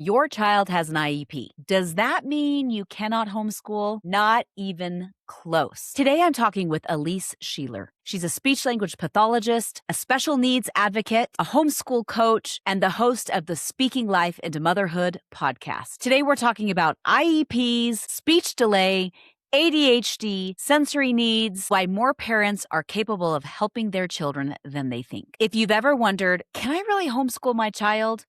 Your child has an IEP. Does that mean you cannot homeschool? Not even close. Today, I'm talking with Elyse Sheeler. She's a speech language pathologist, a special needs advocate, a homeschool coach, and the host of the Speaking Life into Motherhood podcast. Today, we're talking about IEPs, speech delay, ADHD, sensory needs, why more parents are capable of helping their children than they think. If you've ever wondered, can I really homeschool my child?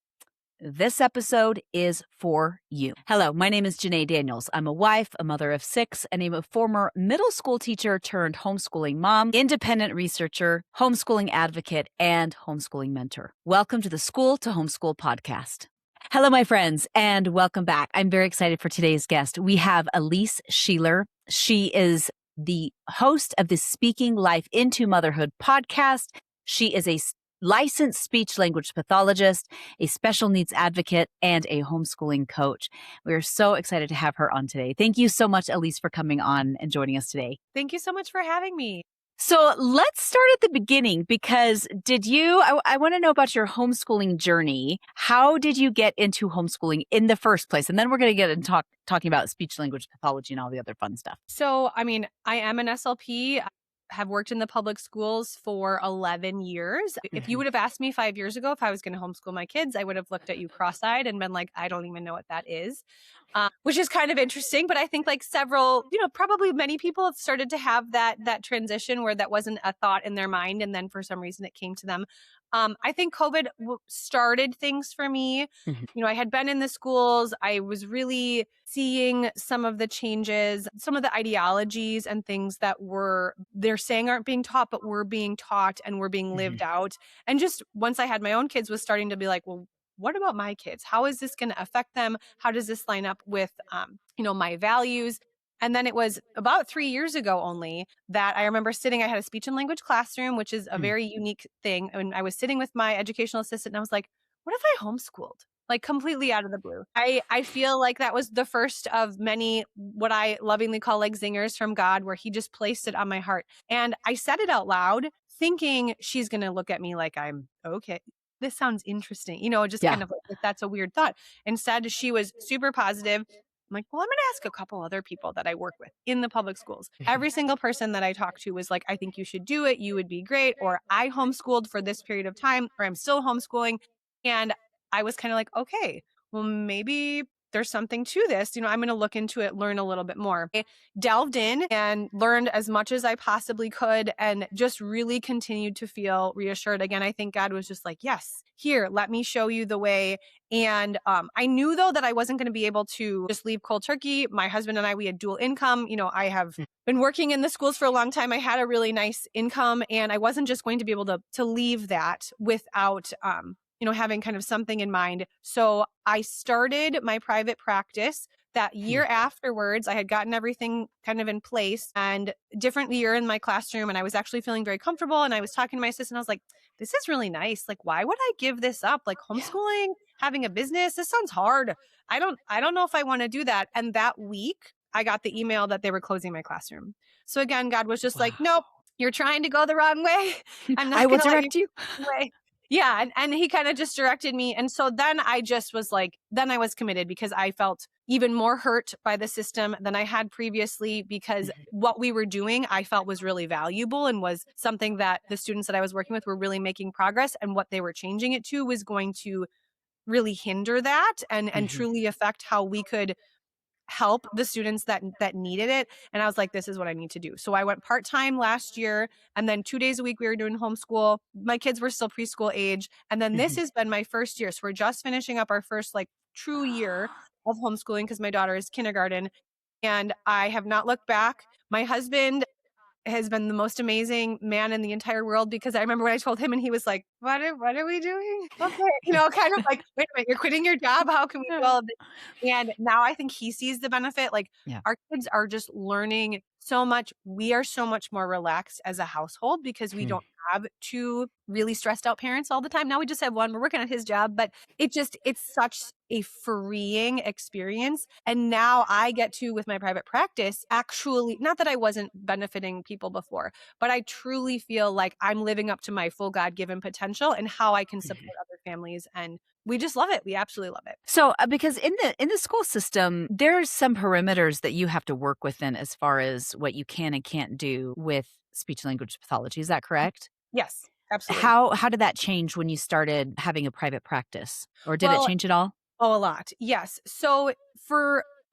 This episode is for you. Hello, my name is Janae Daniels. I'm a wife, a mother of 6, and I'm a former middle school teacher turned homeschooling mom, independent researcher, homeschooling advocate, and homeschooling mentor. Welcome to the School to Homeschool podcast. Hello, my friends, and welcome back. I'm very excited for today's guest. We have Elyse Sheeler. She is the host of the Speaking Life into Motherhood podcast. She is a licensed speech language pathologist, a special needs advocate, and a homeschooling coach. We're so excited to have her on today. Thank you so much, Elyse, for coming on and joining us today. Thank you so much for having me. So let's start at the beginning because I want to know about your homeschooling journey. How did you get into homeschooling in the first place? And then we're going to get into talking about speech language pathology and all the other fun stuff. So, I am an SLP. Have worked in the public schools for 11 years. If you would have asked me 5 years ago if I was going to homeschool my kids, I would have looked at you cross-eyed and been like, I don't even know what that is, which is kind of interesting. But I think like several, probably many people have started to have that transition where that wasn't a thought in their mind. And then for some reason it came to them. I think COVID started things for me. I had been in the schools. I was really seeing some of the changes, some of the ideologies and things that they're saying aren't being taught, but were being taught and were being lived out. And just once I had my own kids was starting to be like, well, what about my kids? How is this going to affect them? How does this line up with, my values? And then it was about 3 years ago only that I remember I had a speech and language classroom, which is a very unique thing. And I was sitting with my educational assistant and I was like, what if I homeschooled? Like completely out of the blue. I feel like that was the first of many, what I lovingly call like zingers from God, where he just placed it on my heart. And I said it out loud thinking she's going to look at me like I'm okay. This sounds interesting, kind of like that's a weird thought. Instead, she was super positive. I'm like, well, I'm going to ask a couple other people that I work with in the public schools. Every single person that I talked to was like, I think you should do it. You would be great. Or I homeschooled for this period of time, or I'm still homeschooling. And I was kind of like, okay, well, maybe there's something to this. I'm going to look into it, learn a little bit more. I delved in and learned as much as I possibly could and just really continued to feel reassured. Again, I think God was just like, yes, here, let me show you the way. And I knew, though, that I wasn't going to be able to just leave cold turkey. My husband and I, we had dual income. I have been working in the schools for a long time. I had a really nice income, and I wasn't just going to be able to leave that without having kind of something in mind. So I started my private practice that year afterwards. I had gotten everything kind of in place and different year in my classroom. And I was actually feeling very comfortable. And I was talking to my assistant. I was like, this is really nice. Like, why would I give this up? Like homeschooling, having a business, this sounds hard. I don't know if I want to do that. And that week I got the email that they were closing my classroom. So again, God was just like, nope, you're trying to go the wrong way. I'm not going to direct you. Yeah. And he kind of just directed me. And so then I just was like, then I was committed because I felt even more hurt by the system than I had previously, because what we were doing, I felt was really valuable and was something that the students that I was working with were really making progress. And what they were changing it to was going to really hinder that and truly affect how we could help the students that needed it. And I was like, this is what I need to do. So I went part-time last year, and then 2 days a week we were doing homeschool. My kids were still preschool age. And then this has been my first year. So we're just finishing up our first like true year of homeschooling because my daughter is kindergarten, and I have not looked back. My husband has been the most amazing man in the entire world, because I remember when I told him and he was like, what are we doing? Okay. Kind of like, wait a minute, you're quitting your job. How can we do all of this? And now I think he sees the benefit. Like our kids are just learning so much. We are so much more relaxed as a household because we don't have two really stressed out parents all the time. Now we just have one. We're working on his job, but it's such a freeing experience. And now I get to, with my private practice, actually, not that I wasn't benefiting people before, but I truly feel like I'm living up to my full God-given potential and how I can support other families. And we just love it. We absolutely love it. So, because in the school system, there's some perimeters that you have to work within as far as what you can and can't do with speech language pathology. Is that correct? Yes, absolutely. How did that change when you started having a private practice, or did it Well, change at all? oh, a lot. Yes. So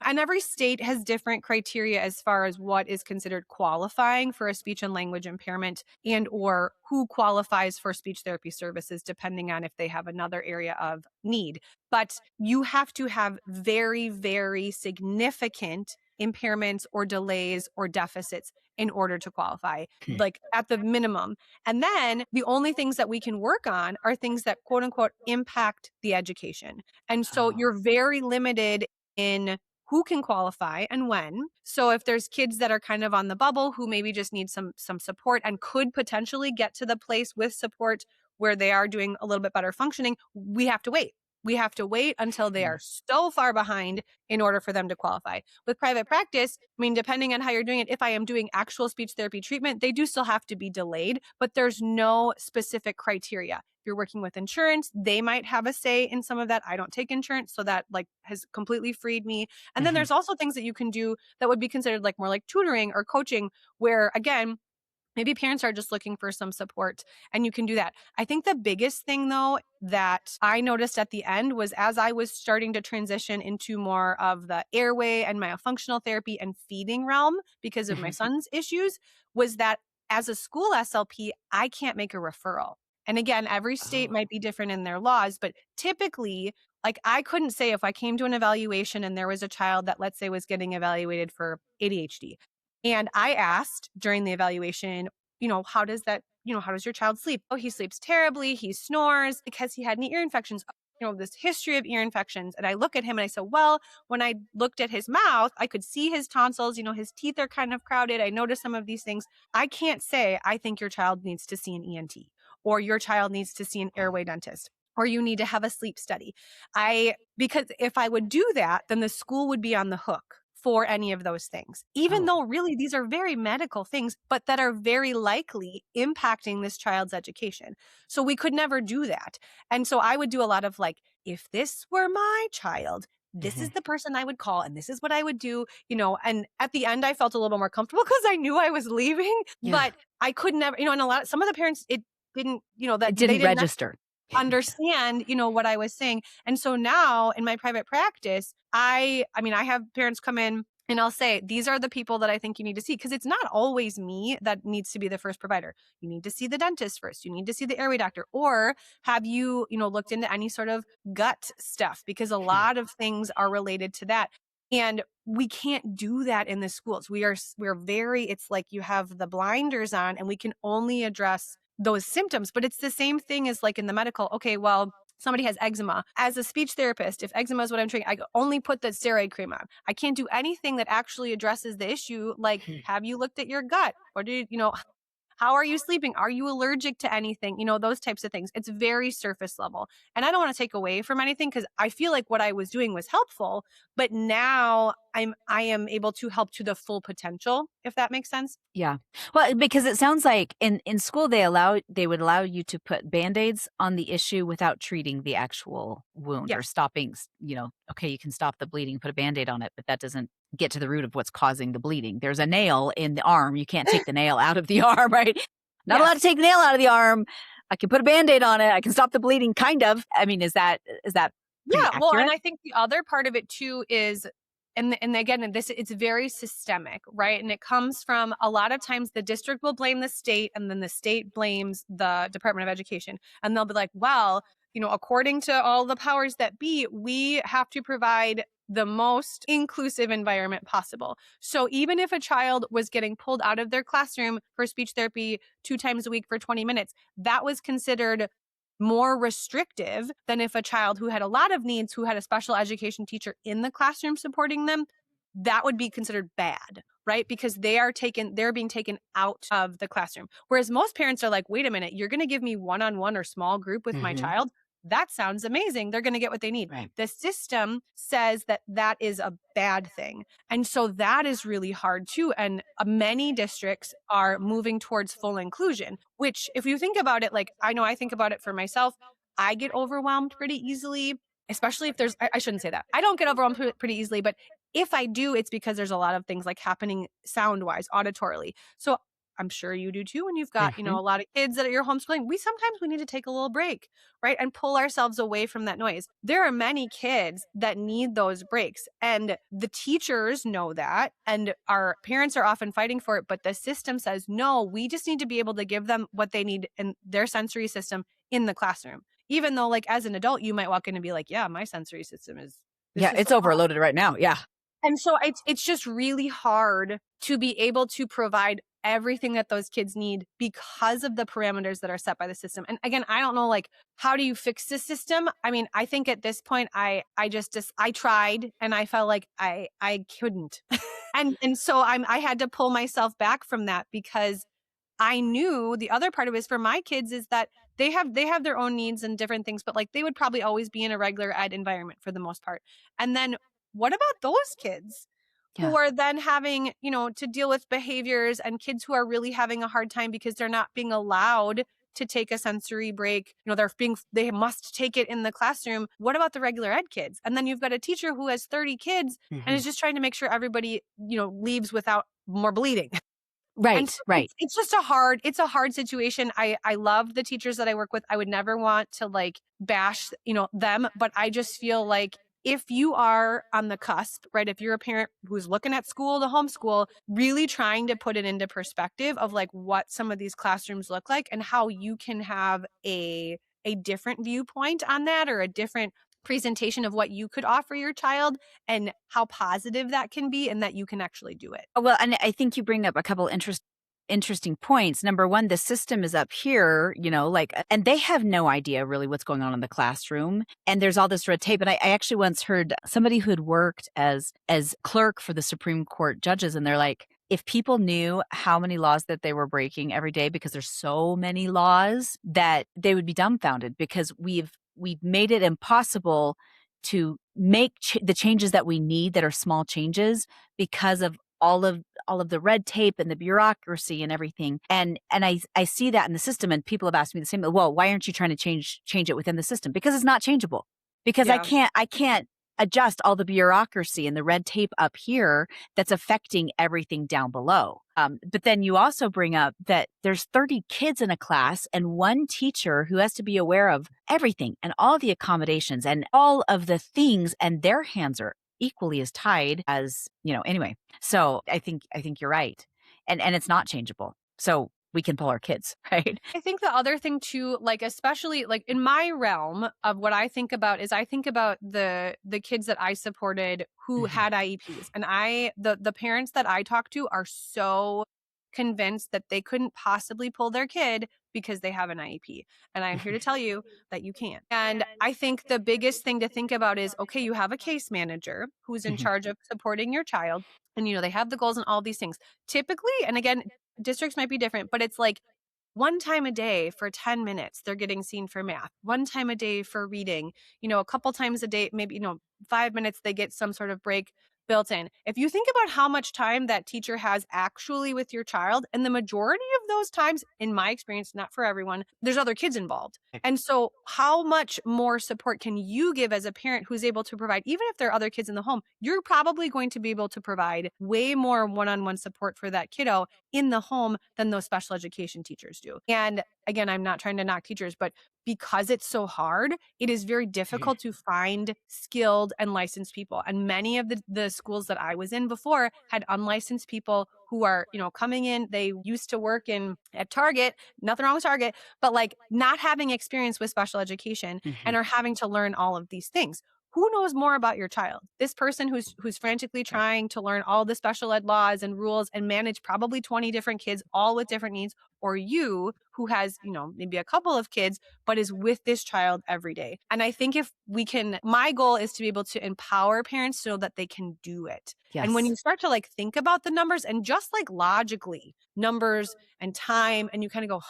and every state has different criteria as far as what is considered qualifying for a speech and language impairment and or who qualifies for speech therapy services, depending on if they have another area of need. But you have to have very, very significant impairments or delays or deficits in order to qualify, like at the minimum. And then the only things that we can work on are things that quote unquote impact the education. And so Oh. you're very limited in who can qualify and when. So if there's kids that are kind of on the bubble who maybe just need some support and could potentially get to the place with support where they are doing a little bit better functioning, we have to wait. We have to wait until they are so far behind in order for them to qualify. With private practice, I mean, depending on how you're doing it, if I am doing actual speech therapy treatment, they do still have to be delayed, but there's no specific criteria. If you're working with insurance, they might have a say in some of that. I don't take insurance, so that like has completely freed me. And then there's also things that you can do that would be considered like more like tutoring or coaching, where again, maybe parents are just looking for some support and you can do that. I think the biggest thing though that I noticed at the end was as I was starting to transition into more of the airway and myofunctional therapy and feeding realm because of my son's issues was that as a school SLP, I can't make a referral. And again, every state might be different in their laws, but typically like I couldn't say if I came to an evaluation and there was a child that let's say was getting evaluated for ADHD. And I asked during the evaluation, how does how does your child sleep? Oh, he sleeps terribly. He snores because he had any ear infections. This history of ear infections. And I look at him and I said, well, when I looked at his mouth, I could see his tonsils, his teeth are kind of crowded. I noticed some of these things. I can't say, I think your child needs to see an ENT or your child needs to see an airway dentist or you need to have a sleep study. Because if I would do that, then the school would be on the hook for any of those things, even though really these are very medical things, but that are very likely impacting this child's education. So we could never do that. And so I would do a lot of like, if this were my child, this is the person I would call and this is what I would do, and at the end I felt a little more comfortable because I knew I was leaving, but I could never, and some of the parents, it didn't, that It they didn't didn't register. understand, what I was saying. And so now in my private practice, I have parents come in and I'll say, these are the people that I think you need to see. Cause it's not always me that needs to be the first provider. You need to see the dentist first. You need to see the airway doctor, or have you, looked into any sort of gut stuff? Because a lot of things are related to that. And we can't do that in the schools. We're it's like you have the blinders on and we can only address those symptoms, but it's the same thing as like in the medical. Okay, well, somebody has eczema. As a speech therapist, if eczema is what I'm treating, I only put the steroid cream on. I can't do anything that actually addresses the issue. Like, have you looked at your gut? Or how are you sleeping? Are you allergic to anything? Those types of things. It's very surface level. And I don't want to take away from anything because I feel like what I was doing was helpful, but now I am able to help to the full potential, if that makes sense. Yeah. Well, because it sounds like in school they would allow you to put Band-Aids on the issue without treating the actual wound or Yes. stopping, okay, you can stop the bleeding, put a Band-Aid on it, but that doesn't get to the root of what's causing the bleeding. There's a nail in the arm. You can't take the nail out of the arm, right? Not allowed to take the nail out of the arm. I can put a Band-Aid on it. I can stop the bleeding, kind of. I mean, is that pretty Yeah, well, and accurate? I think the other part of it too is, and again, it's very systemic, right? And it comes from a lot of times the district will blame the state, and then the state blames the Department of Education, and they'll be like, well, according to all the powers that be, we have to provide the most inclusive environment possible. So even if a child was getting pulled out of their classroom for speech therapy 2 times a week for 20 minutes, that was considered more restrictive than if a child who had a lot of needs, who had a special education teacher in the classroom supporting them, that would be considered bad, right? Because they're being taken out of the classroom. Whereas most parents are like, wait a minute, you're going to give me one-on-one or small group with my child? That sounds amazing. They're going to get what they need. Right. The system says that is a bad thing. And so that is really hard too. And many districts are moving towards full inclusion, which if you think about it, like I know I think about it for myself, I get overwhelmed pretty easily, especially if I shouldn't say that. I don't get overwhelmed pretty easily, but if I do, it's because there's a lot of things like happening sound wise, auditorily. So I'm sure you do too when you've got, a Mhm. lot of kids that you're homeschooling. We need to take a little break, right? And pull ourselves away from that noise. There are many kids that need those breaks, and the teachers know that, and our parents are often fighting for it, but the system says, no, we just need to be able to give them what they need in their sensory system in the classroom. Even though, like, as an adult, you might walk in and be like, yeah, my sensory system this Yeah, is it's so hard. overloaded right now. Yeah. And so it's just really hard to be able to provide everything that those kids need because of the parameters that are set by the system. And again, I don't know, like, how do you fix the system? I mean, I think at this point, I tried and I felt like I couldn't. And so I had to pull myself back from that because I knew the other part of it is for my kids is that they have their own needs and different things, but like they would probably always be in a regular ed environment for the most part. And then what about those kids Yeah. who are then having, to deal with behaviors, and kids who are really having a hard time because they're not being allowed to take a sensory break. They must take it in the classroom. What about the regular ed kids? And then you've got a teacher who has 30 kids and Mhm. is just trying to make sure everybody, leaves without more bleeding. And Right. so Right. it's just it's a hard situation. I love the teachers that I work with. I would never want to like bash, them, but I just feel like if you are on the cusp, right? If you're a parent who's looking at school to homeschool, really trying to put it into perspective of like what some of these classrooms look like and how you can have a different viewpoint on that, or a different presentation of what you could offer your child and how positive that can be, and that you can actually do it. Well, and I think you bring up a couple interesting points. Number one, the system is up here, like, and they have no idea really what's going on in the classroom. And there's all this red tape. And I actually once heard somebody who had worked as clerk for the Supreme Court judges, and they're like, if people knew how many laws that they were breaking every day, because there's so many laws, that they would be dumbfounded, because we've made it impossible to make the changes that we need, that are small changes, because of all of the red tape and the bureaucracy and everything. And I see that in the system, and people have asked me the same, well, why aren't you trying to change it within the system? Because it's not changeable. Because Yeah. I can't adjust all the bureaucracy and the red tape up here that's affecting everything down below. But then you also bring up that there's 30 kids in a class and one teacher who has to be aware of everything and all the accommodations and all of the things, and their hands are equally as tied as, anyway. So I think you're right. And it's not changeable. So we can pull our kids, right? I think the other thing too, like especially like in my realm of what I think about is I think about the kids that I supported who Mhm. had IEPs, and the parents that I talk to are so convinced that they couldn't possibly pull their kid because they have an IEP. And I am here to tell you that you can. And I think the biggest thing to think about is, okay, you have a case manager who's in Mhm. charge of supporting your child, and they have the goals and all these things. Typically, and again, districts might be different, but it's like one time a day for 10 minutes, they're getting seen for math. One time a day for reading, a couple times a day, maybe, 5 minutes, they get some sort of break built in. If you think about how much time that teacher has actually with your child, and the majority of those times, in my experience, not for everyone, there's other kids involved. And so how much more support can you give as a parent who's able to provide, even if there are other kids in the home, you're probably going to be able to provide way more one-on-one support for that kiddo in the home than those special education teachers do. And again, I'm not trying to knock teachers, but because it's so hard, it is very Mhm. difficult to find skilled and licensed people. And many of the schools that I was in before had unlicensed people who are, coming in. They used to work at Target, nothing wrong with Target, but like not having experience with special education, and Mhm. are having to learn all of these things. Who knows more about your child? This person who's frantically Right. trying to learn all the special ed laws and rules and manage probably 20 different kids, all with different needs, or you who has, maybe a couple of kids, but is with this child every day. And I think if we can, my goal is to be able to empower parents so that they can do it. And when Yes. you start to like think about the numbers, and just like logically numbers and time, and you kind of go,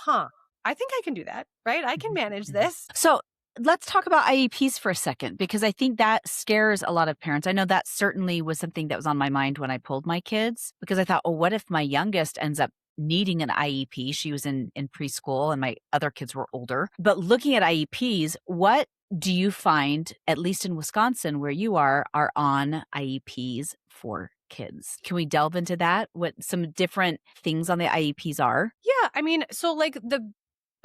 I think I can do that, right? I can Mhm. manage Mhm. this. So let's talk about IEPs for a second, because I think that scares a lot of parents. I know that certainly was something that was on my mind when I pulled my kids, because I thought, oh, what if my youngest ends up needing an IEP. She was in preschool and my other kids were older. But looking at IEPs, what do you find, at least in Wisconsin where you are on IEPs for kids? Can we delve into that? What some different things on the IEPs are? Yeah, I mean, so like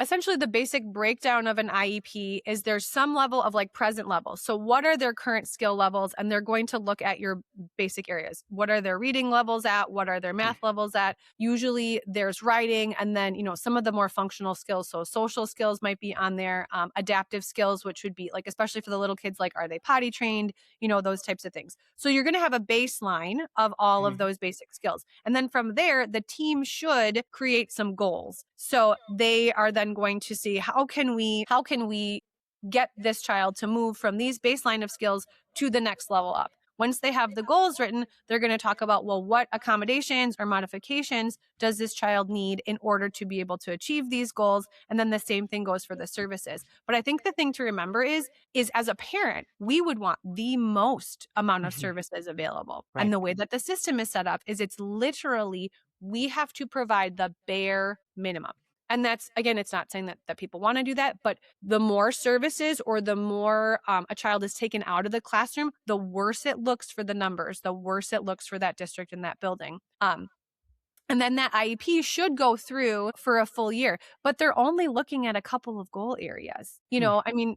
essentially the basic breakdown of an IEP is there's some level of like present levels. So what are their current skill levels? And they're going to look at your basic areas. What are their reading levels at? What are their math levels at? Usually there's writing and then, some of the more functional skills. So social skills might be on there, adaptive skills, which would be like, especially for the little kids, like, are they potty trained? Those types of things. So you're going to have a baseline of all of those basic skills. And then from there, the team should create some goals. So they are then going to see how can we get this child to move from these baseline of skills to the next level up. Once they have the goals written, they're going to talk about, well, what accommodations or modifications does this child need in order to be able to achieve these goals? And then the same thing goes for the services. But I think the thing to remember is as a parent, we would want the most amount of services available. Right. And the way that the system is set up is it's literally, we have to provide the bare minimum. And that's, again, it's not saying that people want to do that, but the more services or the more a child is taken out of the classroom, the worse it looks for the numbers, the worse it looks for that district and that building. And then that IEP should go through for a full year, but they're only looking at a couple of goal areas.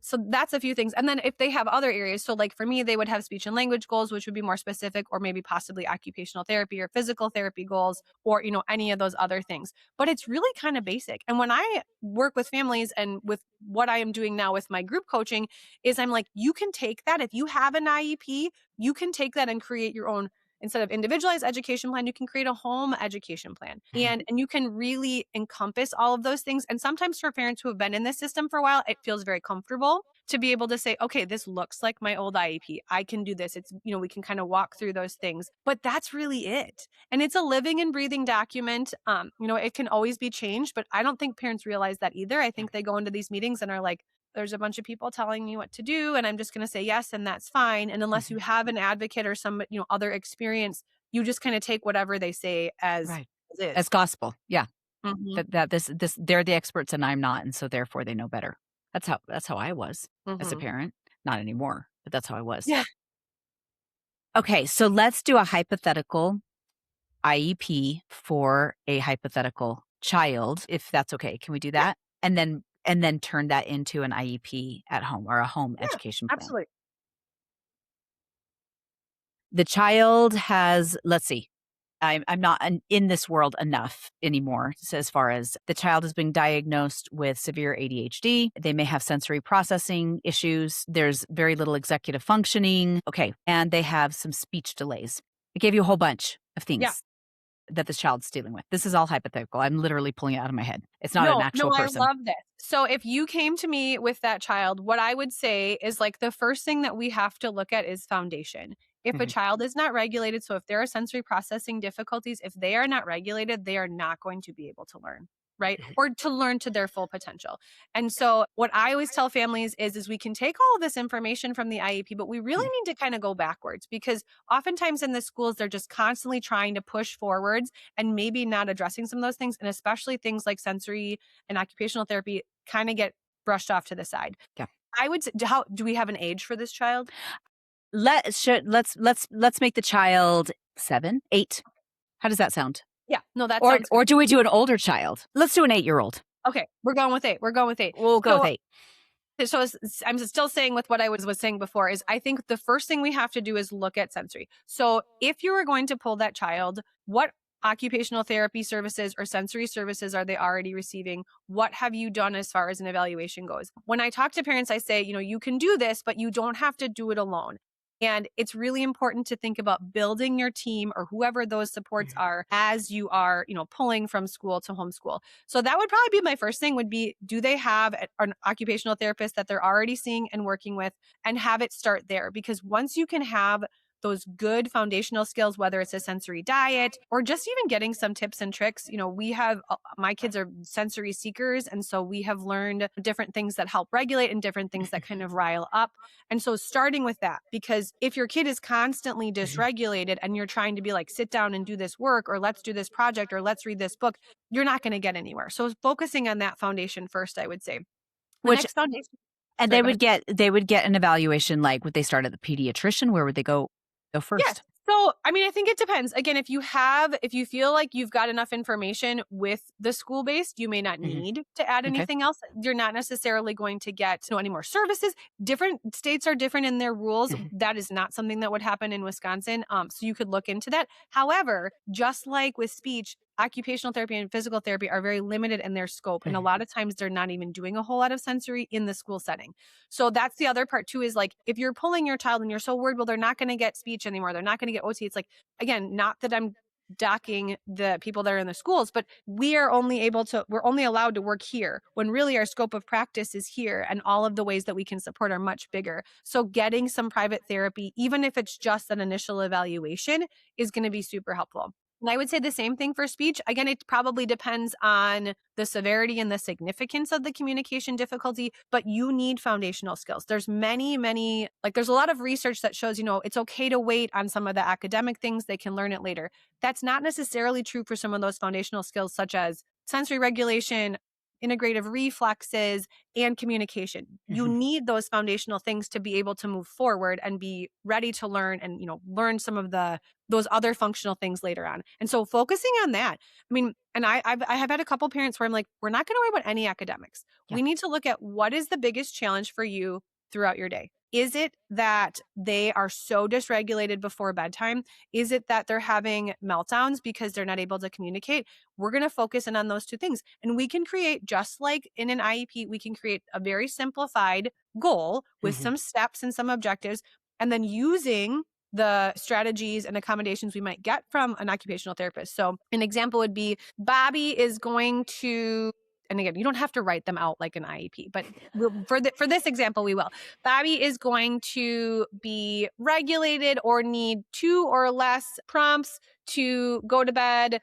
So that's a few things. And then if they have other areas, so like for me, they would have speech and language goals, which would be more specific, or maybe possibly occupational therapy or physical therapy goals, or, any of those other things. But it's really kind of basic. And when I work with families and with what I am doing now with my group coaching is I'm like, you can take that. If you have an IEP, you can take that and create your own. Instead of individualized education plan, you can create a home education plan. And you can really encompass all of those things. And sometimes for parents who have been in this system for a while, it feels very comfortable to be able to say, okay, this looks like my old IEP. I can do this. It's, we can kind of walk through those things, but that's really it. And it's a living and breathing document. It can always be changed, but I don't think parents realize that either. I think they go into these meetings and are like, there's a bunch of people telling me what to do, and I'm just going to say yes, and that's fine. And unless you have an advocate or some, other experience, you just kind of take whatever they say as is. As gospel. Yeah. That this they're the experts and I'm not, and so therefore they know better. That's how I was as a parent. Not anymore, but that's how I was. Yeah. Okay, so let's do a hypothetical IEP for a hypothetical child, if that's okay. Can we do that? Yeah. And then turn that into an IEP at home or a home education plan. Absolutely. The child has, let's see, I'm not in this world enough anymore. So as far as the child has been diagnosed with severe ADHD, they may have sensory processing issues. There's very little executive functioning. Okay. And they have some speech delays. I gave you a whole bunch of things that this child's dealing with. This is all hypothetical. I'm literally pulling it out of my head. It's not an actual person. I love this. So if you came to me with that child, what I would say is like the first thing that we have to look at is foundation. If a child is not regulated, so if there are sensory processing difficulties, if they are not regulated, they are not going to be able to learn, right? Or to learn to their full potential. And so what I always tell families is we can take all of this information from the IEP, but we really need to kind of go backwards because oftentimes in the schools, they're just constantly trying to push forwards and maybe not addressing some of those things. And especially things like sensory and occupational therapy kind of get brushed off to the side. Yeah. I would say, do we have an age for this child? Let's make the child 7, 8. How does that sound? Yeah, no, that sounds good. Or do we do an older child? Let's do an 8-year-old. Okay, we're going with 8. We'll go with 8. So I'm still saying with what I was saying before is I think the first thing we have to do is look at sensory. So if you are going to pull that child, what occupational therapy services or sensory services are they already receiving? What have you done as far as an evaluation goes? When I talk to parents, I say, you can do this, but you don't have to do it alone. And it's really important to think about building your team or whoever those supports are as you are, pulling from school to homeschool. So that would probably be my first thing would be, do they have an occupational therapist that they're already seeing and working with and have it start there? Because once you can have those good foundational skills, whether it's a sensory diet or just even getting some tips and tricks. We have, my kids are sensory seekers. And so we have learned different things that help regulate and different things that kind of rile up. And so starting with that, because if your kid is constantly dysregulated and you're trying to be like, sit down and do this work, or let's do this project, or let's read this book, you're not going to get anywhere. So focusing on that foundation first, I would say. The Which next foundation. and Sorry, they would get an evaluation, like would they start at the pediatrician? Where would they go first? Yes. So, I think it depends. Again, if you feel like you've got enough information with the school-based, you may not need to add anything else. You're not necessarily going to get any more services. Different states are different in their rules. That is not something that would happen in Wisconsin. So you could look into that. However, just like with speech, occupational therapy and physical therapy are very limited in their scope. And a lot of times they're not even doing a whole lot of sensory in the school setting. So that's the other part too, is like, if you're pulling your child and you're so worried, well, they're not going to get speech anymore, they're not going to get OT. It's like, again, not that I'm docking the people that are in the schools, but we're only allowed to work here when really our scope of practice is here, and all of the ways that we can support are much bigger. So getting some private therapy, even if it's just an initial evaluation, is going to be super helpful. And I would say the same thing for speech. Again, it probably depends on the severity and the significance of the communication difficulty, but you need foundational skills. There's there's a lot of research that shows, it's okay to wait on some of the academic things. They can learn it later. That's not necessarily true for some of those foundational skills, such as sensory regulation, integrative reflexes, and communication. You need those foundational things to be able to move forward and be ready to learn and, learn some of those other functional things later on. And so focusing on that, and I have had a couple parents where I'm like, we're not going to worry about any academics. Yeah. We need to look at what is the biggest challenge for you throughout your day. Is it that they are so dysregulated before bedtime? Is it that they're having meltdowns because they're not able to communicate? We're going to focus in on those two things. And we can create, just like in an IEP, we can create a very simplified goal with some steps and some objectives, and then using the strategies and accommodations we might get from an occupational therapist. So an example would be, Bobby is going to, and again, you don't have to write them out like an IEP, but for this example, we will. Bobby is going to be regulated or need 2 or less prompts to go to bed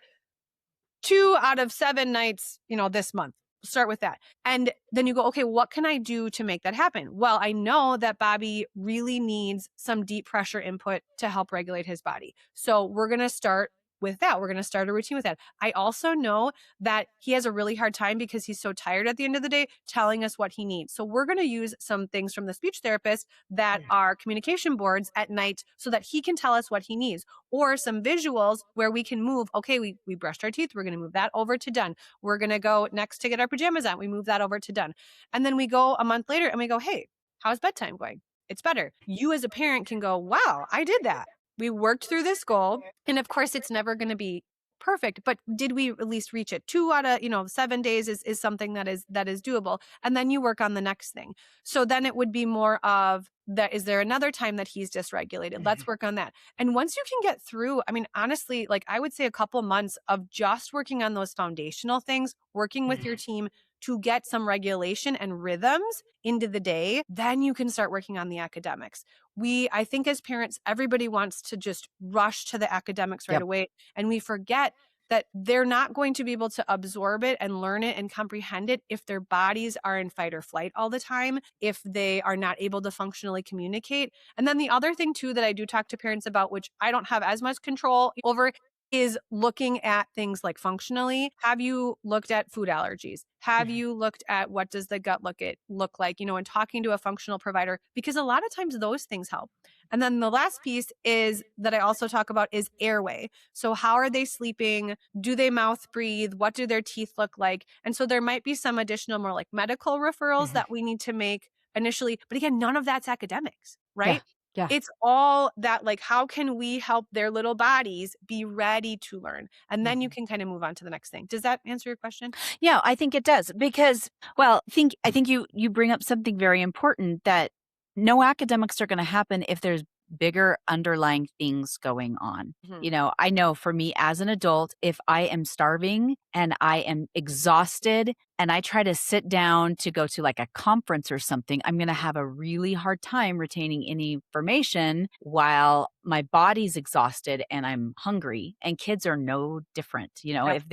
2 out of 7 nights, this month. Start with that. And then you go, okay, what can I do to make that happen? Well, I know that Bobby really needs some deep pressure input to help regulate his body. So we're going to start with that. We're going to start a routine with that. I also know that he has a really hard time because he's so tired at the end of the day telling us what he needs. So we're going to use some things from the speech therapist that are communication boards at night so that he can tell us what he needs, or some visuals where we can move. Okay, we brushed our teeth. We're going to move that over to done. We're going to go next to get our pajamas on. We move that over to done. And then we go a month later and we go, hey, how's bedtime going? It's better. You as a parent can go, wow, I did that. We worked through this goal. And of course, it's never going to be perfect, but did we at least reach it? 2 out of 7 days is something that is doable. And then you work on the next thing. So then it would be more of that. Is there another time that he's dysregulated? Let's work on that. And once you can get through, honestly, like I would say a couple months of just working on those foundational things, working with your team to get some regulation and rhythms into the day, then you can start working on the academics. I think as parents, everybody wants to just rush to the academics right away. And we forget that they're not going to be able to absorb it and learn it and comprehend it if their bodies are in fight or flight all the time, if they are not able to functionally communicate. And then the other thing too that I do talk to parents about, which I don't have as much control over, is looking at things like functionally. Have you looked at food allergies? Have you looked at what does the gut look like, and talking to a functional provider, because a lot of times those things help. And then the last piece is that I also talk about is airway. So how are they sleeping? Do they mouth breathe? What do their teeth look like? And so there might be some additional more like medical referrals that we need to make initially. But again, none of that's academics, right? Yeah. It's all that, like, how can we help their little bodies be ready to learn? And then you can kind of move on to the next thing. Does that answer your question? Yeah, I think it does, because, well, I think you bring up something very important, that no academics are going to happen if there's bigger underlying things going on. Mhm. You know, I know for me as an adult, if I am starving and I am exhausted and I try to sit down to go to like a conference or something, I'm going to have a really hard time retaining any information while my body's exhausted and I'm hungry. And kids are no different. You know, Yep.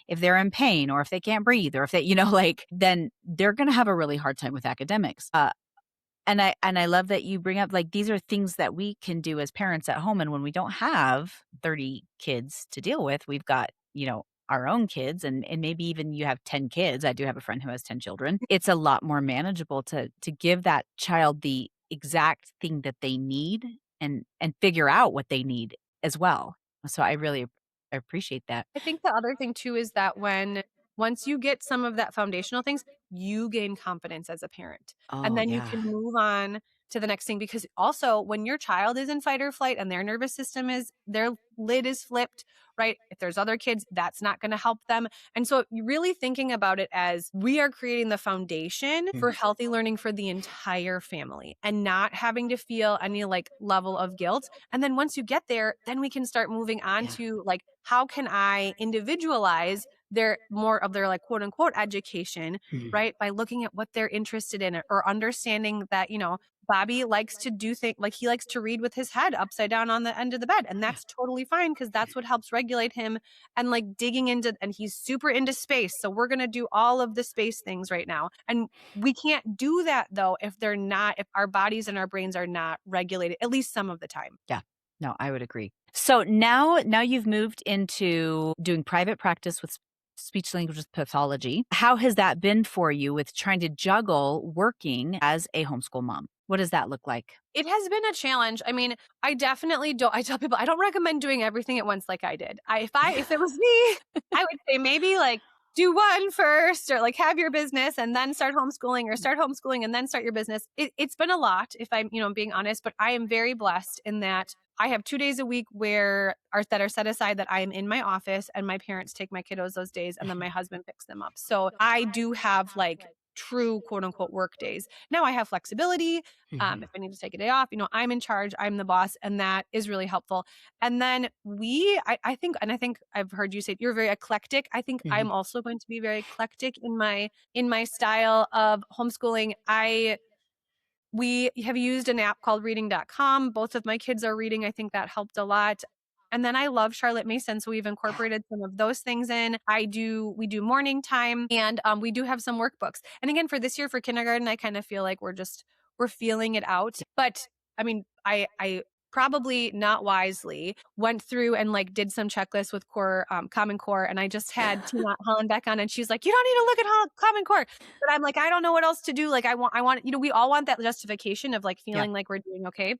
if they're in pain or if they can't breathe or if they, like then they're going to have a really hard time with academics. And I love that you bring up like these are things that we can do as parents at home. And when we don't have 30 kids to deal with, we've got, our own kids and maybe even you have 10 kids. I do have a friend who has 10 children. It's a lot more manageable to give that child the exact thing that they need and figure out what they need as well. So I really appreciate that. I think the other thing too is that once you get some of that foundational things, you gain confidence as a parent. And Oh, then you yeah. can move on to the next thing because also when your child is in fight or flight and their nervous system is their lid is flipped, right? If there's other kids, that's not going to help them. And so you really thinking about it as we are creating the foundation for healthy learning for the entire family and not having to feel any like level of guilt. And then once you get there, then we can start moving on Yeah. to like, how can I individualize their more of their like quote unquote education, Mhm. right? By looking at what they're interested in or understanding that, Bobby likes to do things like he likes to read with his head upside down on the end of the bed. And Yeah. that's totally fine because that's what helps regulate him and like digging into, and he's super into space. So we're going to do all of the space things right now. And we can't do that though if our bodies and our brains are not regulated, at least some of the time. Yeah. No, I would agree. So now you've moved into doing private practice with speech language pathology. How has that been for you with trying to juggle working as a homeschool mom? What does that look like? It has been a challenge. I mean, I definitely don't I tell people I don't recommend doing everything at once like I did. If it was me, I would say maybe like do one first or like have your business and then start homeschooling or start homeschooling and then start your business. It's been a lot if I'm, being honest, but I am very blessed in that I have 2 days a week that are set aside that I am in my office and my parents take my kiddos those days and then my husband picks them up. So I do have like true quote unquote work days. Now I have flexibility. Mhm. If I need to take a day off, I'm in charge, I'm the boss, and that is really helpful. And then I think, and I think I've heard you say you're very eclectic. I think Mhm. I'm also going to be very eclectic in my style of homeschooling. We have used an app called reading.com. Both of my kids are reading. I think that helped a lot. And then I love Charlotte Mason. So we've incorporated some of those things in. We do morning time and we do have some workbooks. And again, for this year for kindergarten, I kind of feel like we're feeling it out. But I mean, I probably not wisely went through and like did some checklists with Common Core. And I just had Tina Holland back on and she's like, you don't need to look at Common Core. But I'm like, I don't know what else to do. Like I want, we all want that justification of like Yeah. feeling like we're doing okay.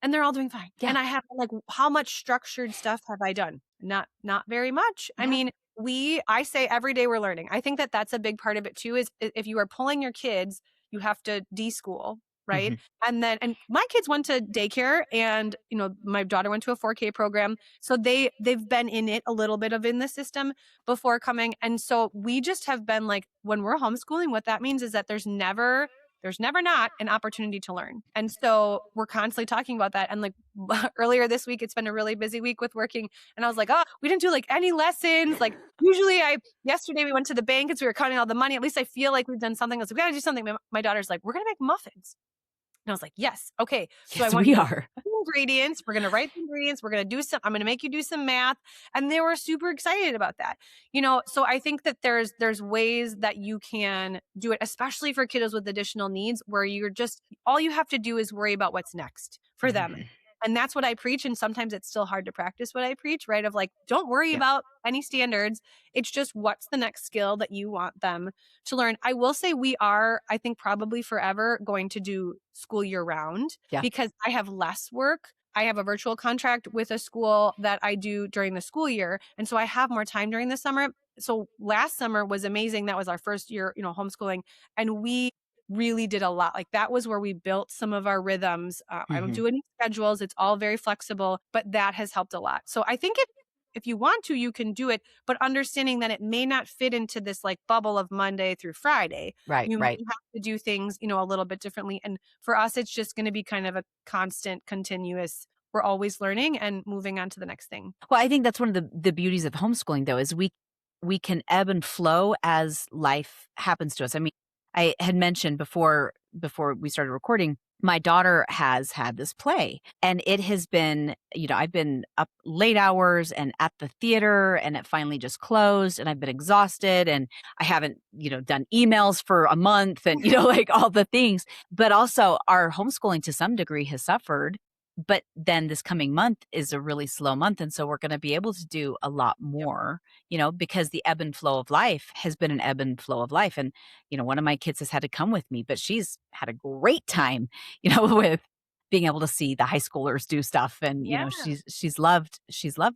And they're all doing fine. Yeah. And I have like, how much structured stuff have I done? Not very much. I Yeah. mean, I say every day we're learning. I think that that's a big part of it too, is if you are pulling your kids, you have to deschool, right? Mhm. And my kids went to daycare and, my daughter went to a 4K program. So they've been in the system before coming. And so we just have been like, when we're homeschooling, what that means is that there's never not an opportunity to learn. And so we're constantly talking about that. And like earlier this week, it's been a really busy week with working. And I was like, oh, we didn't do like any lessons. Like usually yesterday we went to the bank because we were counting all the money. At least I feel like we've done something. I was like, we got to do something. My daughter's like, we're going to make muffins. And I was like, yes. Okay. So I Yes, want we you to are. write the ingredients. We're going to write the ingredients. I'm going to make you do some math. And they were super excited about that. So I think that there's ways that you can do it, especially for kiddos with additional needs where all you have to do is worry about what's next for them. Mhm. And that's what I preach. And sometimes it's still hard to practice what I preach, right? Of like, don't worry Yeah. about any standards. It's just what's the next skill that you want them to learn. I will say we are, I think probably forever going to do school year round Yeah. because I have less work. I have a virtual contract with a school that I do during the school year. And so I have more time during the summer. So last summer was amazing. That was our first year, homeschooling. And we really did a lot. Like that was where we built some of our rhythms. I don't Mhm. do any schedules. It's all very flexible, but that has helped a lot. So I think if you want to, you can do it, but understanding that it may not fit into this like bubble of Monday through Friday. Right, You may right. have to do things, a little bit differently. And for us, it's just going to be kind of a constant, continuous, we're always learning and moving on to the next thing. Well, I think that's one of the beauties of homeschooling, though, is we can ebb and flow as life happens to us. I mean, I had mentioned before we started recording, my daughter has had this play, and it has been, I've been up late hours and at the theater, and it finally just closed, and I've been exhausted, and I haven't, done emails for a month, and like all the things. But also, our homeschooling to some degree has suffered. But then this coming month is a really slow month. And so we're going to be able to do a lot Yep. more, because the ebb and flow of life has been an ebb and flow of life. And, one of my kids has had to come with me, but she's had a great time, with being able to see the high schoolers do stuff. And, Yeah. she's loved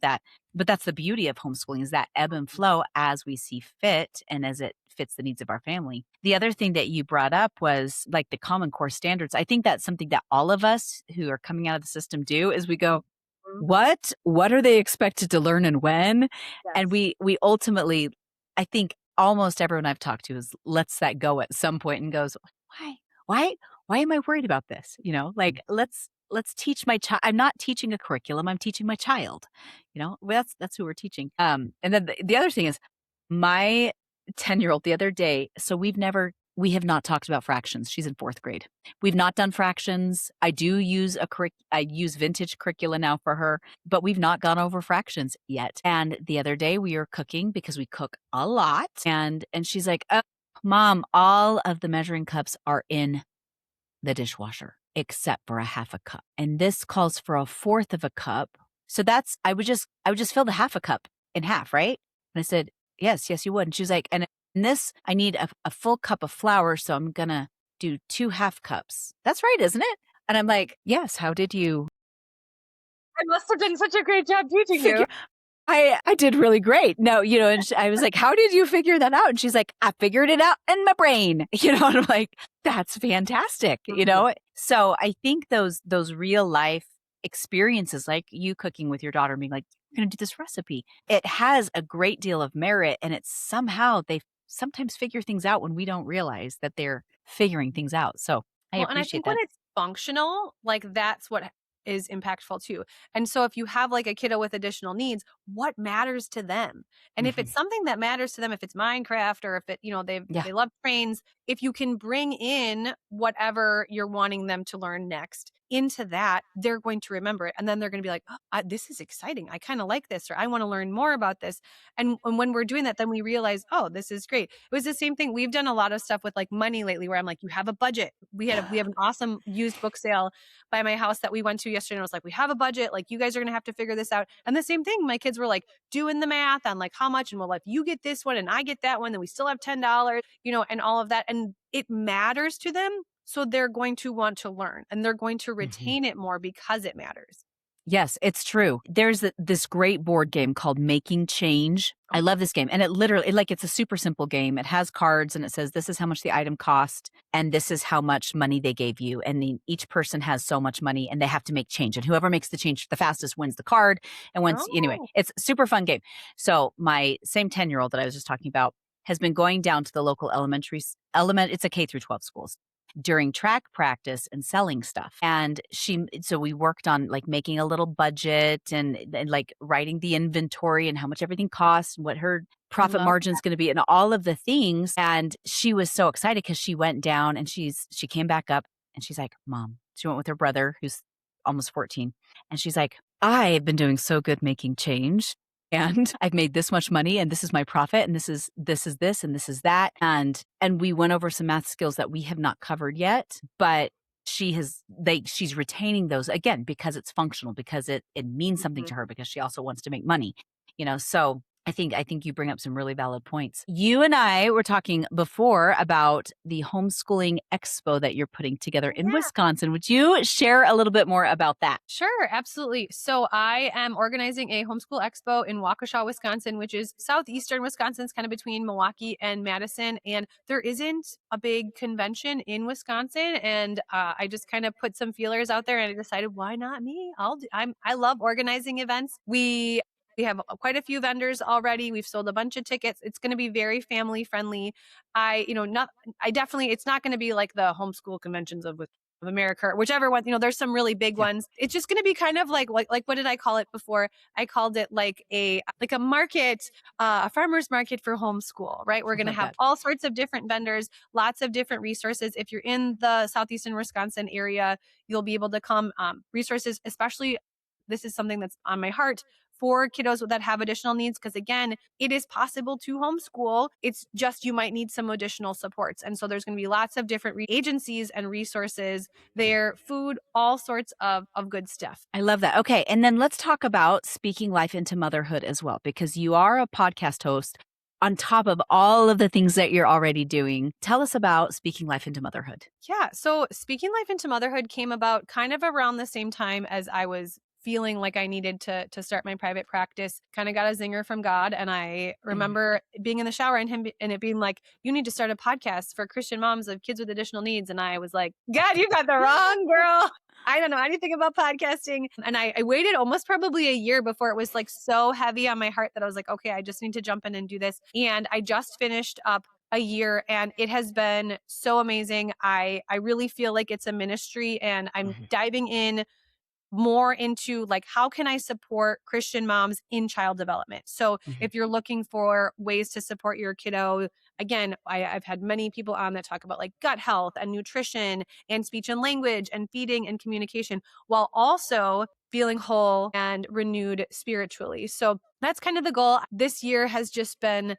that. But that's the beauty of homeschooling, is that ebb and flow as we see fit and as it fits the needs of our family. The other thing that you brought up was like the Common Core standards. I think that's something that all of us who are coming out of the system do, is we go, Mhm. what are they expected to learn and when? And Yes. we ultimately, I think almost everyone I've talked to lets that go at some point and goes, why? Why why am I worried about this? Like let's teach my child. I'm not teaching a curriculum, I'm teaching my child. Well, that's who we're teaching. And then the other thing is, my 10-year-old the other day, so we have not talked about fractions. She's in 4th grade. We've not done fractions. I do use I use vintage curricula now for her, but we've not gone over fractions yet. And the other day we were cooking, because we cook a lot, and she's like, "Oh, Mom, all of the measuring cups are in the dishwasher except for a half a cup. And this calls for a fourth of a cup. So that's I would just fill the half a cup in half, right?" And I said, yes, you would. And she was like, and in this, I need a full cup of flour, so I'm gonna do 2 half cups. That's right, isn't it? And I'm like, yes, how did you I must have done such a great job teaching you. figure I did really great. No, and I was like, "How did you figure that out?" And she's like, "I figured it out in my brain." And I'm like, "That's fantastic." Mhm. So I think those real life experiences, like you cooking with your daughter, and being like, "We're going to do this recipe." It has a great deal of merit, and it's somehow they sometimes figure things out when we don't realize that they're figuring things out. So I Well, and I appreciate think when that. it's functional, like that's what is impactful too. And so if you have like a kiddo with additional needs, what matters to them? And if Mhm. it's something that matters to them, if it's Minecraft or if it, Yeah. they love trains, if you can bring in whatever you're wanting them to learn next into that, they're going to remember it. And then they're going to be like, oh, this is exciting. I kind of like this, or I want to learn more about this. And when we're doing that, then we realize, oh, this is great. It was the same thing. We've done a lot of stuff with like money lately where I'm like, you have a budget. We have an awesome used book sale by my house that we went to yesterday. And I was like, we have a budget. Like, you guys are going to have to figure this out. And the same thing, my kids were like doing the math on like how much. And well, if you get this one and I get that one, then we still have $10, and all of that. And it matters to them. So they're going to want to learn and they're going to Mhm. retain it more because it matters. Yes, it's true. There's this great board game called Making Change. I love this game. And it literally, like, it's a super simple game. It has cards and it says, this is how much the item cost, and this is how much money they gave you. And then each person has so much money and they have to make change. And whoever makes the change the fastest wins the card. And anyway, Oh, it's a super fun game. So my same 10-year-old that I was just talking about has been going down to the local it's a K through 12 schools, during track practice and selling stuff. And so we worked on like making a little budget, and like writing the inventory and how much everything costs and what her I profit love margin is going to be and all of the things. And she was so excited because she went down and she came back up and she's like, Mom, she went with her brother who's almost 14. And she's like, I've been doing so good making change, and I've made this much money, and this is my profit, and this and this is that. And we went over some math skills that we have not covered yet, but she's retaining those again because it's functional, because it means something Mhm. to her, because she also wants to make money. So I think you bring up some really valid points. You and I were talking before about the Homeschooling Expo that you're putting together in Yeah. Wisconsin. Would you share a little bit more about that? Sure, absolutely. So I am organizing a homeschool expo in Waukesha, Wisconsin, which is southeastern Wisconsin. It's kind of between Milwaukee and Madison. And there isn't a big convention in Wisconsin. And I just kind of put some feelers out there and I decided, why not me? I love organizing events. We We have quite a few vendors already. We've sold a bunch of tickets. It's going to be very family friendly. It's not going to be like the homeschool conventions of America or whichever one, there's some really big ones. It's just going to be kind of like what did I call it before? I called it like a market, a farmer's market for homeschool, right? We're going to have all sorts of different vendors, lots of different resources. If you're in the southeastern Wisconsin area, you'll be able to come. Resources, especially, this is something that's on my heart for kiddos that have additional needs. Because again, it is possible to homeschool. It's just you might need some additional supports. And so there's going to be lots of different agencies and resources there, food, all sorts of good stuff. I love that. Okay. And then let's talk about speaking life into motherhood as well, because you are a podcast host on top of all of the things that you're already doing. Tell us about speaking life into motherhood. Yeah. So speaking life into motherhood came about kind of around the same time as I was feeling like I needed to start my private practice. Kind of got a zinger from God. And I remember being in the shower and it being like, you need to start a podcast for Christian moms of kids with additional needs. And I was like, God, you got the wrong girl. I don't know anything about podcasting. And I waited almost probably a year before it was like so heavy on my heart that I was like, okay, I just need to jump in and do this. And I just finished up a year and it has been so amazing. I really feel like it's a ministry and I'm diving in more into like, how can I support Christian moms in child development? So if you're looking for ways to support your kiddo, again, I've had many people on that talk about like gut health and nutrition and speech and language and feeding and communication, while also feeling whole and renewed spiritually. So that's kind of the goal. This year has just been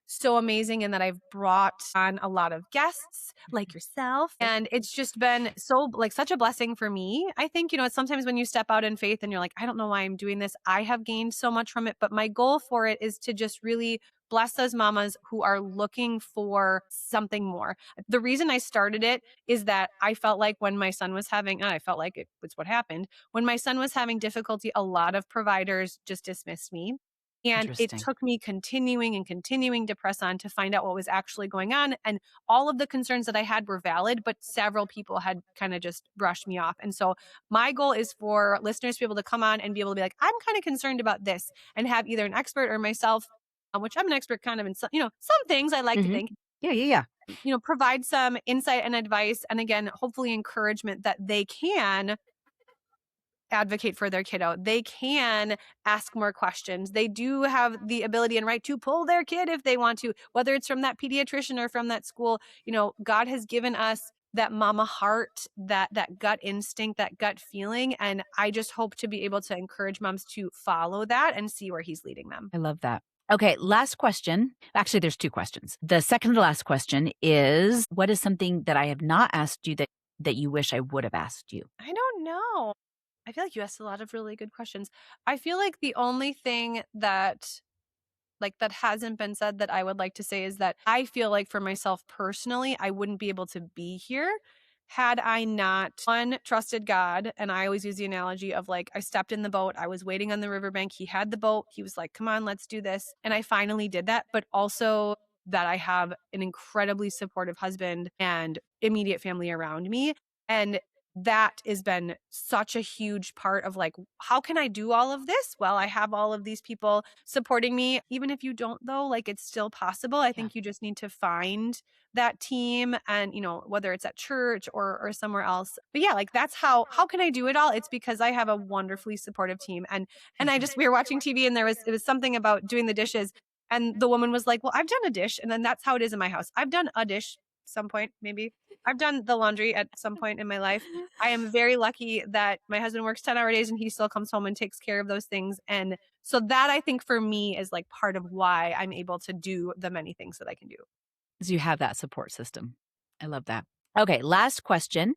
so amazing in that I've brought on a lot of guests like yourself. And it's just been so like such a blessing for me. I think, it's sometimes when you step out in faith and you're like, I don't know why I'm doing this. I have gained so much from it. But my goal for it is to just really bless those mamas who are looking for something more. The reason I started it is that I felt like when my son was having, and I felt like it's what happened, when my son was having difficulty, a lot of providers just dismissed me. And it took me continuing to press on to find out what was actually going on. And all of the concerns that I had were valid, but several people had kind of just brushed me off. And so my goal is for listeners to be able to come on and be able to be like, I'm kind of concerned about this, and have either an expert or myself, which I'm an expert kind of in some, some things I like to think. Yeah. Provide some insight and advice. And again, hopefully encouragement that they can advocate for their kiddo. They can ask more questions. They do have the ability and right to pull their kid if they want to, whether it's from that pediatrician or from that school. God has given us that mama heart, that gut instinct, that gut feeling. And I just hope to be able to encourage moms to follow that and see where he's leading them. I love that. Okay, last question. Actually, there's two questions. The second to last question is, what is something that I have not asked you that you wish I would have asked you? I don't know. I feel like you asked a lot of really good questions. I feel like the only thing that hasn't been said that I would like to say is that I feel like for myself personally, I wouldn't be able to be here had I not, one, trusted God. And I always use the analogy of like, I stepped in the boat, I was waiting on the riverbank, he had the boat, he was like, come on, let's do this. And I finally did that. But also that I have an incredibly supportive husband and immediate family around me. And that has been such a huge part of like, how can I do all of this? Well, I have all of these people supporting me. Even if you don't though, like it's still possible. I think you just need to find that team and, whether it's at church or somewhere else. But yeah, like that's how can I do it all? It's because I have a wonderfully supportive team. And we were watching TV and it was something about doing the dishes. And the woman was like, well, I've done a dish. And then that's how it is in my house. I've done a dish some point, maybe. I've done the laundry at some point in my life. I am very lucky that my husband works 10-hour days and he still comes home and takes care of those things. And so that I think for me is like part of why I'm able to do the many things that I can do. Because you have that support system. I love that. Okay, last question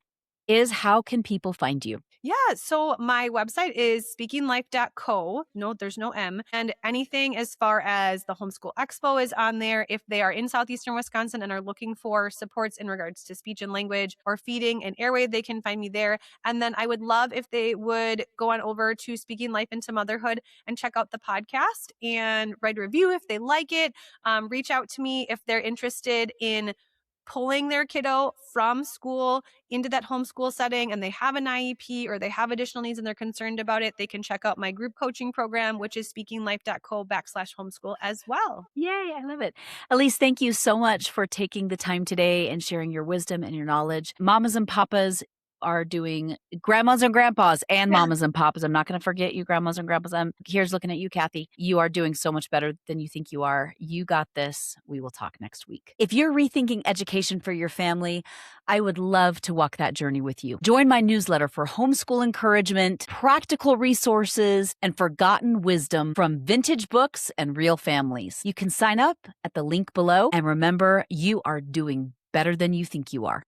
is, how can people find you? Yeah, so my website is speakinglife.co. No, there's no M. And anything as far as the Homeschool Expo is on there. If they are in southeastern Wisconsin and are looking for supports in regards to speech and language or feeding and airway, they can find me there. And then I would love if they would go on over to Speaking Life into Motherhood and check out the podcast and write a review if they like it. Reach out to me if they're interested in pulling their kiddo from school into that homeschool setting and they have an IEP or they have additional needs and they're concerned about it, they can check out my group coaching program, which is speakinglife.co/homeschool as well. Yay, I love it. Elyse, thank you so much for taking the time today and sharing your wisdom and your knowledge. Mamas and papas are doing, grandmas and grandpas and mamas and papas. I'm not going to forget you, grandmas and grandpas. Here's looking at you, Kathy. You are doing so much better than you think you are. You got this. We will talk next week. If you're rethinking education for your family, I would love to walk that journey with you. Join my newsletter for homeschool encouragement, practical resources, and forgotten wisdom from vintage books and real families. You can sign up at the link below. And remember, you are doing better than you think you are.